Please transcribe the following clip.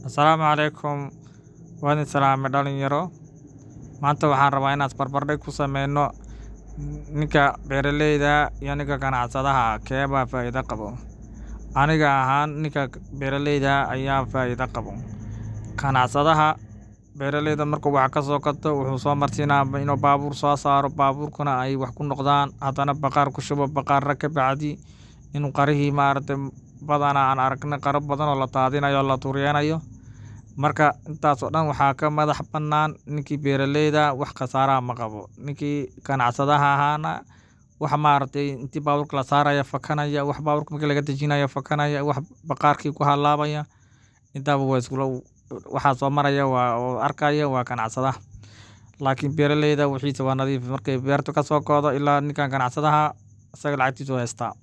Asalaamu calaykum. Waan idin salaamay dhalinyaro. Maanta waxaan rabaa inaan barbardhig ku sameyno ninka beeraleyda iyo ninka ganacsadaha keebaa faa'iido qabo. Aniga ahaan ninka beeraleyda ayaa faa'iido qabo. Ganacsadaha beeraleyda markuu wax ka soo gato wuxuu soo marsiinaa inuu baabuur soo saaro, baabuurkuna ay wax ku noqdaan, haddana baqaar ku shubo, baqaarra ka bacdi inuu qarihii badanaa aan aragna qaro badan oo la daadinayo la tuuriyanayo. Marka intaas oo dhan waxaa ka madax bannaan ninkii beeraleyda wax khasaaraha ma qabo. Ninkii ganacsadaha ahaana wax intii baabuurka la saaraya fakanaya, wax baabuurka markii laga dejinayo fakanaya, wax baqaarkii ku halaabaya. Intaaba waxaa soo maraya oo arkaya waa ganacsadaha. Laakiin beeraleyda wixiisa waa nadiif markay beertu ka soo go'do ilaa ninkan ganacsadaha isaga lacagtiisu haystaa.